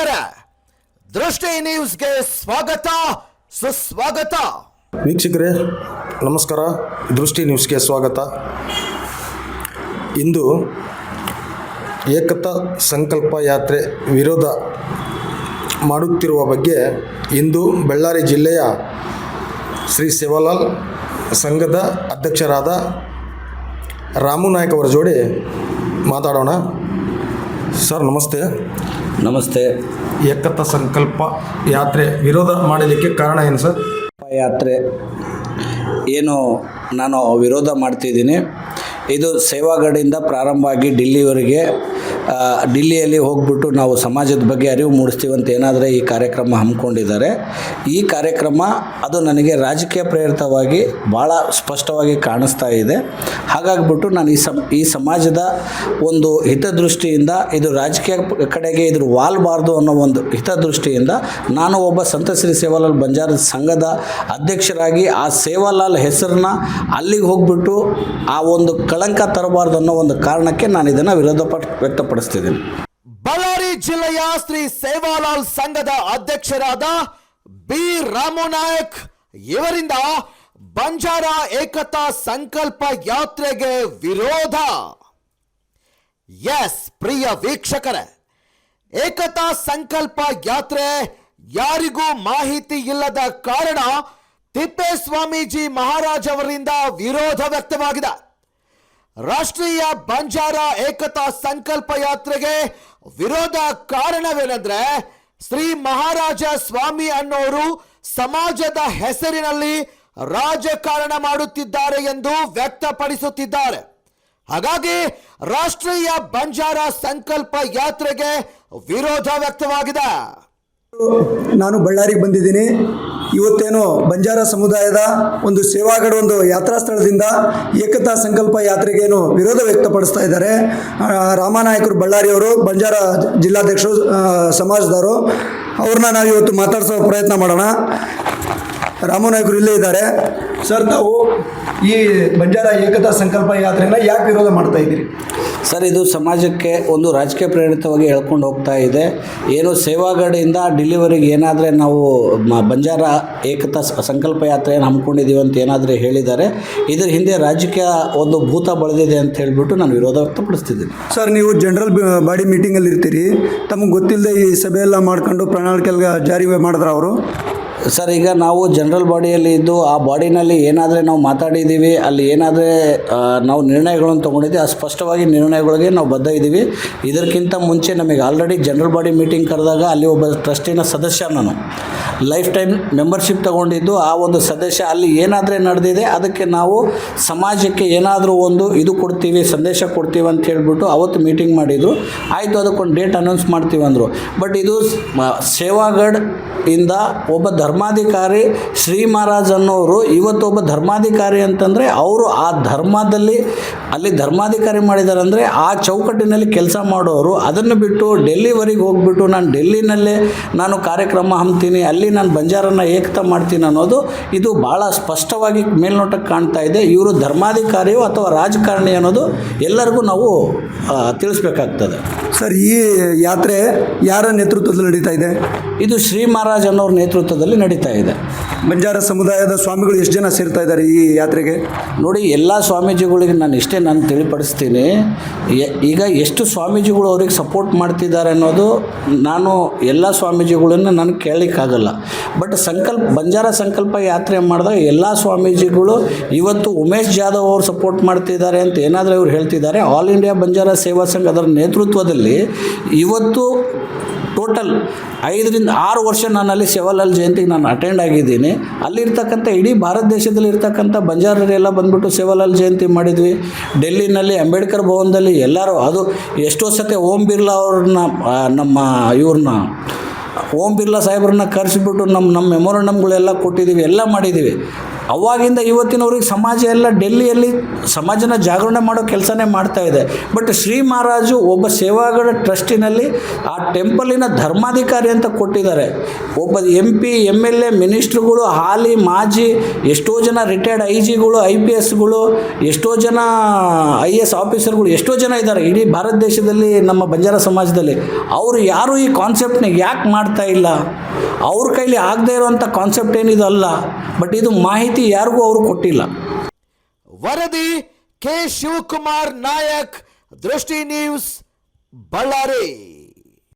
ವೀಕ್ಷಕರೇ, ದೃಷ್ಟಿ ನ್ಯೂಸ್ಗೆ ಸ್ವಾಗತ ಸುಸ್ವಾಗತ. ವೀಕ್ಷಕರೇ ನಮಸ್ಕಾರ, ದೃಷ್ಟಿ ನ್ಯೂಸ್ಗೆ ಸ್ವಾಗತ. ಇಂದು ಏಕತಾ ಸಂಕಲ್ಪ ಯಾತ್ರೆ ವಿರೋಧ ಮಾಡುತ್ತಿರುವ ಬಗ್ಗೆ ಇಂದು ಬಳ್ಳಾರಿ ಜಿಲ್ಲೆಯ ಶ್ರೀ ಸೇವಾಲಾಲ್ ಸಂಘದ ಅಧ್ಯಕ್ಷರಾದ ರಾಮು ನಾಯ್ಕ ಅವರ ಜೋಡಿ ಮಾತಾಡೋಣ. ಸರ್ ನಮಸ್ತೆ. ನಮಸ್ತೆ. ಏಕತಾ ಸಂಕಲ್ಪ ಯಾತ್ರೆ ವಿರೋಧ ಮಾಡಲಿಕ್ಕೆ ಕಾರಣ ಏನು ಸರ್? ಯಾತ್ರೆ ಏನು ನಾನು ವಿರೋಧ ಮಾಡ್ತಿದ್ದೀನಿ. ಇದು ಸೇವಾಗಢದಿಂದ ಪ್ರಾರಂಭ ಆಗಿ ಡಿಲ್ಲಿವರೆಗೆ, ಡಿಲ್ಲಿಯಲ್ಲಿ ಹೋಗ್ಬಿಟ್ಟು ನಾವು ಸಮಾಜದ ಬಗ್ಗೆ ಅರಿವು ಮೂಡಿಸ್ತೀವಂತ ಏನಾದರೆ ಈ ಕಾರ್ಯಕ್ರಮ ಹಮ್ಮಿಕೊಂಡಿದ್ದಾರೆ. ಈ ಕಾರ್ಯಕ್ರಮ ಅದು ನನಗೆ ರಾಜಕೀಯ ಪ್ರೇರಿತವಾಗಿ ಭಾಳ ಸ್ಪಷ್ಟವಾಗಿ ಕಾಣಿಸ್ತಾ ಇದೆ. ಹಾಗಾಗಿಬಿಟ್ಟು ನಾನು ಈ ಸಮಾಜದ ಒಂದು ಹಿತದೃಷ್ಟಿಯಿಂದ ಇದು ರಾಜಕೀಯ ಕಡೆಗೆ ಇದ್ರ ವಾಲ್ಬಾರ್ದು ಅನ್ನೋ ಒಂದು ಹಿತದೃಷ್ಟಿಯಿಂದ ನಾನು ಒಬ್ಬ ಸಂತ ಶ್ರೀ ಸೇವಾಲಾಲ್ ಬಂಜಾರ ಸಂಘದ ಅಧ್ಯಕ್ಷರಾಗಿ ಆ ಸೇವಾಲಾಲ್ ಹೆಸರನ್ನ ಅಲ್ಲಿಗೆ ಹೋಗ್ಬಿಟ್ಟು ಆ ಒಂದು ಕಳಂಕ ತರಬಾರ್ದು ಅನ್ನೋ ಒಂದು ಕಾರಣಕ್ಕೆ ನಾನು ಇದನ್ನು ವಿರೋಧ ವ್ಯಕ್ತಪಡಿಸ್ತಿದ್ದೀನಿ. ಬಳ್ಳಾರಿ ಜಿಲ್ಲೆಯ ಶ್ರೀ ಸೇವಾಲಾಲ್ ಸಂಘದ ಅಧ್ಯಕ್ಷರಾದ ಬಿ ರಾಮು ನಾಯಕ್ ಇವರಿಂದ ಬಂಜಾರ ಏಕತಾ ಸಂಕಲ್ಪ ಯಾತ್ರೆಗೆ ವಿರೋಧ. ಎಸ್ ಪ್ರಿಯ ವೀಕ್ಷಕರೇ, ಏಕತಾ ಸಂಕಲ್ಪ ಯಾತ್ರೆ ಯಾರಿಗೂ ಮಾಹಿತಿ ಇಲ್ಲದ ಕಾರಣ ತಿಪ್ಪೇಸ್ವಾಮೀಜಿ ಮಹಾರಾಜ್ ಅವರಿಂದ ವಿರೋಧ ವ್ಯಕ್ತವಾಗಿದೆ. ರಾಷ್ಟ್ರೀಯ ಬಂಜಾರ ಏಕತಾ ಸಂಕಲ್ಪ ಯಾತ್ರೆಗೆ ವಿರೋಧ ಕಾರಣವೇನೆಂದ್ರೆ, ಶ್ರೀ ಮಹಾರಾಜ ಸ್ವಾಮಿ ಅನ್ನೋರು ಸಮಾಜದ ಹೆಸರಿನಲ್ಲಿ ರಾಜಕಾರಣ ಮಾಡುತ್ತಿದ್ದಾರೆ ಎಂದು ವ್ಯಕ್ತಪಡಿಸುತ್ತಿದ್ದಾರೆ. ಹಾಗಾಗಿ ರಾಷ್ಟ್ರೀಯ ಬಂಜಾರ ಸಂಕಲ್ಪ ಯಾತ್ರೆಗೆ ವಿರೋಧ ವ್ಯಕ್ತವಾಗಿದೆ. ನಾನು ಬಳ್ಳಾರಿಗೆ ಬಂದಿದ್ದೀನಿ. ಇವತ್ತೇನು ಬಂಜಾರ ಸಮುದಾಯದ ಒಂದು ಸೇವಾಗಢ ಒಂದು ಯಾತ್ರಾ ಸ್ಥಳದಿಂದ ಏಕತಾ ಸಂಕಲ್ಪ ಯಾತ್ರೆಗೇನು ವಿರೋಧ ವ್ಯಕ್ತಪಡಿಸ್ತಾ ಇದ್ದಾರೆ. ರಾಮನಾಯಕರು ಬಳ್ಳಾರಿಯವರು, ಬಂಜಾರ ಜಿಲ್ಲಾಧ್ಯಕ್ಷರು, ಸಮಾಜದವರು, ಅವ್ರನ್ನ ನಾವು ಇವತ್ತು ಮಾತಾಡಿಸೋ ಪ್ರಯತ್ನ ಮಾಡೋಣ. ರಾಮನಾಯಕರು ಇಲ್ಲೇ ಇದ್ದಾರೆ. ಸರ್, ತಾವು ಈ ಬಂಜಾರ ಏಕತಾ ಸಂಕಲ್ಪ ಯಾತ್ರೆನ ಯಾಕೆ ವಿರೋಧ ಮಾಡ್ತಾ ಇದ್ದೀರಿ? ಸರ್, ಇದು ಸಮಾಜಕ್ಕೆ ಒಂದು ರಾಜಕೀಯ ಪ್ರೇರಿತವಾಗಿ ಹೇಳ್ಕೊಂಡು ಹೋಗ್ತಾ ಇದೆ. ಏನು ಸೇವಾಗಢದಿಂದ ಡಿಲಿವರಿಗೆ ಏನಾದರೆ ನಾವು ಬಂಜಾರ ಏಕತಾ ಸಂಕಲ್ಪ ಯಾತ್ರೆಯನ್ನು ಹಮ್ಮಿಕೊಂಡಿದ್ದೀವಿ ಅಂತ ಏನಾದರೂ ಹೇಳಿದ್ದಾರೆ. ಇದ್ರ ಹಿಂದೆ ರಾಜಕೀಯ ಒಂದು ಭೂತ ಬಳದಿದೆ ಅಂತ ಹೇಳಿಬಿಟ್ಟು ನಾನು ವಿರೋಧ ವ್ಯಕ್ತಪಡಿಸ್ತಿದ್ದೀನಿ. ಸರ್, ನೀವು ಜನರಲ್ ಬಾಡಿ ಮೀಟಿಂಗಲ್ಲಿ ಇರ್ತೀರಿ, ತಮಗೆ ಗೊತ್ತಿಲ್ಲದೆ ಈ ಸಭೆಯೆಲ್ಲ ಮಾಡ್ಕೊಂಡು ಪ್ರಣಾಳಿಕೆ ಜಾರಿ ಮಾಡಿದ್ರೆ ಅವರು? ಸರ್, ಈಗ ನಾವು ಜನರಲ್ ಬಾಡಿಯಲ್ಲಿ ಇದ್ದು ಆ ಬಾಡಿನಲ್ಲಿ ಏನಾದರೆ ನಾವು ಮಾತಾಡಿದ್ದೀವಿ, ಅಲ್ಲಿ ಏನಾದರೆ ನಾವು ನಿರ್ಣಯಗಳನ್ನು ತೊಗೊಂಡಿದ್ದೀವಿ, ಆ ಸ್ಪಷ್ಟವಾಗಿ ನಿರ್ಣಯಗಳಿಗೆ ನಾವು ಬದ್ಧ ಇದ್ದೀವಿ. ಇದಕ್ಕಿಂತ ಮುಂಚೆ ನಮಗೆ ಆಲ್ರೆಡಿ ಜನರಲ್ ಬಾಡಿ ಮೀಟಿಂಗ್ ಕರೆದಾಗ ಅಲ್ಲಿ ಒಬ್ಬ ಟ್ರಸ್ಟಿನ ಸದಸ್ಯ, ನಾನು ಲೈಫ್ ಟೈಮ್ ಮೆಂಬರ್ಶಿಪ್ ತೊಗೊಂಡಿದ್ದು ಆ ಒಂದು ಸದಸ್ಯ, ಅಲ್ಲಿ ಏನಾದರೆ ನಡೆದಿದೆ ಅದಕ್ಕೆ ನಾವು ಸಮಾಜಕ್ಕೆ ಏನಾದರೂ ಒಂದು ಇದು ಕೊಡ್ತೀವಿ, ಸಂದೇಶ ಕೊಡ್ತೀವಿ ಅಂತ ಹೇಳಿಬಿಟ್ಟು ಅವತ್ತು ಮೀಟಿಂಗ್ ಮಾಡಿದರು. ಆಯಿತು, ಅದಕ್ಕೊಂದು ಡೇಟ್ ಅನೌನ್ಸ್ ಮಾಡ್ತೀವಿ ಅಂದರು. ಬಟ್ ಇದು ಸೇವಾಗಢ ಇಂದ ಒಬ್ಬ ಧರ್ಮಾಧಿಕಾರಿ ಶ್ರೀ ಮಹಾರಾಜ್ ಅನ್ನೋರು ಇವತ್ತು ಒಬ್ಬ ಧರ್ಮಾಧಿಕಾರಿ ಅಂತಂದರೆ ಅವರು ಆ ಧರ್ಮದಲ್ಲಿ ಅಲ್ಲಿ ಧರ್ಮಾಧಿಕಾರಿ ಮಾಡಿದ್ದಾರೆ ಅಂದರೆ ಆ ಚೌಕಟ್ಟಿನಲ್ಲಿ ಕೆಲಸ ಮಾಡೋರು. ಅದನ್ನು ಬಿಟ್ಟು ಡೆಲ್ಲಿವರೆಗೆ ಹೋಗ್ಬಿಟ್ಟು ನಾನು ಡೆಲ್ಲಿನಲ್ಲೇ ನಾನು ಕಾರ್ಯಕ್ರಮ ಹಮ್ಮಿತೀನಿ, ಅಲ್ಲಿ ನಾನು ಬಂಜಾರನ ಏಕತಾ ಮಾಡ್ತೀನಿ ಅನ್ನೋದು ಇದು ಭಾಳ ಸ್ಪಷ್ಟವಾಗಿ ಮೇಲ್ನೋಟಕ್ಕೆ ಕಾಣ್ತಾ ಇದೆ. ಇವರು ಧರ್ಮಾಧಿಕಾರಿಯೋ ಅಥವಾ ರಾಜಕಾರಣಿ ಅನ್ನೋದು ಎಲ್ಲರಿಗೂ ನಾವು ತಿಳಿಸ್ಬೇಕಾಗ್ತದೆ. ಸರ್, ಈ ಯಾತ್ರೆ ಯಾರ ನೇತೃತ್ವದಲ್ಲಿ ನಡೀತಾ ಇದೆ? ಇದು ಶ್ರೀ ಮಹಾರಾಜ್ ಅನ್ನೋರ ನೇತೃತ್ವದಲ್ಲಿ ನಡೀತಾ ಇದೆ. ಬಂಜಾರ ಸಮುದಾಯದ ಸ್ವಾಮಿಗಳು ಎಷ್ಟು ಜನ ಸೇರ್ತಾ ಇದ್ದಾರೆ ಈ ಯಾತ್ರೆಗೆ? ನೋಡಿ, ಎಲ್ಲ ಸ್ವಾಮೀಜಿಗಳಿಗೆ ನಾನು ತಿಳಿಪಡಿಸ್ತೀನಿ. ಈಗ ಎಷ್ಟು ಸ್ವಾಮೀಜಿಗಳು ಅವ್ರಿಗೆ ಸಪೋರ್ಟ್ ಮಾಡ್ತಿದ್ದಾರೆ ಅನ್ನೋದು ನಾನು ಎಲ್ಲ ಸ್ವಾಮೀಜಿಗಳನ್ನು ನಾನು ಕೇಳಲಿಕ್ಕಾಗಲ್ಲ. ಬಟ್ ಬಂಜಾರ ಸಂಕಲ್ಪ ಯಾತ್ರೆ ಮಾಡಿದಾಗ ಎಲ್ಲ ಸ್ವಾಮೀಜಿಗಳು ಇವತ್ತು ಉಮೇಶ್ ಜಾಧವ್ ಅವರು ಸಪೋರ್ಟ್ ಮಾಡ್ತಿದ್ದಾರೆ ಅಂತ ಏನಾದರೂ ಇವ್ರು ಹೇಳ್ತಿದ್ದಾರೆ. ಆಲ್ ಇಂಡಿಯಾ ಬಂಜಾರ ಸೇವಾ ಸಂಘ ಅದರ ನೇತೃತ್ವದಲ್ಲಿ ಇವತ್ತು ಟೋಟಲ್ 5 ರಿಂದ 6 ವರ್ಷ ನಾನು ಅಲ್ಲಿ ಸೇವಾಲಾಲ್ ಜಯಂತಿಗೆ ನಾನು ಅಟೆಂಡ್ ಆಗಿದ್ದೀನಿ. ಅಲ್ಲಿರ್ತಕ್ಕಂಥ ಇಡೀ ಭಾರತ ದೇಶದಲ್ಲಿ ಇರ್ತಕ್ಕಂಥ ಬಂಜಾರರೆಲ್ಲ ಬಂದುಬಿಟ್ಟು ಸೇವಾಲಾಲ್ ಜಯಂತಿ ಮಾಡಿದ್ವಿ. ಡೆಲ್ಲಿನಲ್ಲಿ ಅಂಬೇಡ್ಕರ್ ಭವನದಲ್ಲಿ ಎಲ್ಲರೂ, ಅದು ಎಷ್ಟೋ ಸತಿ ಓಂ ಬಿರ್ಲಾ ಅವ್ರನ್ನ ಓಂ ಬಿರ್ಲಾ ಸಾಹೇಬ್ರನ್ನ ಕರೆಸಿಬಿಟ್ಟು ನಮ್ಮ ಮೆಮೊರಂಡಮ್ಗಳೆಲ್ಲ ಕೊಟ್ಟಿದ್ದೀವಿ, ಎಲ್ಲ ಮಾಡಿದ್ದೀವಿ. ಅವಾಗಿಂದ ಇವತ್ತಿನವ್ರಿಗೆ ಸಮಾಜ ಎಲ್ಲ ಡೆಲ್ಲಿಯಲ್ಲಿ ಸಮಾಜನ ಜಾಗರಣೆ ಮಾಡೋ ಕೆಲಸನೇ ಮಾಡ್ತಾ ಇದೆ. ಬಟ್ ಶ್ರೀ ಮಹಾರಾಜು ಒಬ್ಬ ಸೇವಾಗಢ ಟ್ರಸ್ಟಿನಲ್ಲಿ ಆ ಟೆಂಪಲಿನ ಧರ್ಮಾಧಿಕಾರಿ ಅಂತ ಕೊಟ್ಟಿದ್ದಾರೆ. ಒಬ್ಬ MP MLA ಮಿನಿಸ್ಟ್ರುಗಳು, ಹಾಲಿ ಮಾಜಿ ಎಷ್ಟೋ ಜನ ರಿಟೈರ್ಡ್ IG ಗಳು, IPSಗಳು, ಎಷ್ಟೋ ಜನ IS ಆಫೀಸರ್ಗಳು, ಎಷ್ಟೋ ಜನ ಇದ್ದಾರೆ ಇಡೀ ಭಾರತ ದೇಶದಲ್ಲಿ ನಮ್ಮ ಬಂಜಾರ ಸಮಾಜದಲ್ಲಿ. ಅವರು ಯಾರು ಈ ಕಾನ್ಸೆಪ್ಟ್ನ ಯಾಕೆ ಮಾಡ್ತಾ ಇಲ್ಲ? ಅವ್ರ ಕೈಲಿ ಆಗದೆ ಇರುವಂಥ ಕಾನ್ಸೆಪ್ಟ್ ಏನಿದು ಅಲ್ಲ, ಬಟ್ ಇದು ಮಾಹಿತಿ ಯಾರಿಗೂ ಅವರು ಕೊಟ್ಟಿಲ್ಲ. ವರದಿ ಕೆ ಶಿವಕುಮಾರ್ ನಾಯಕ್, ದೃಷ್ಟಿ ನ್ಯೂಸ್, ಬಳ್ಳಾರಿ.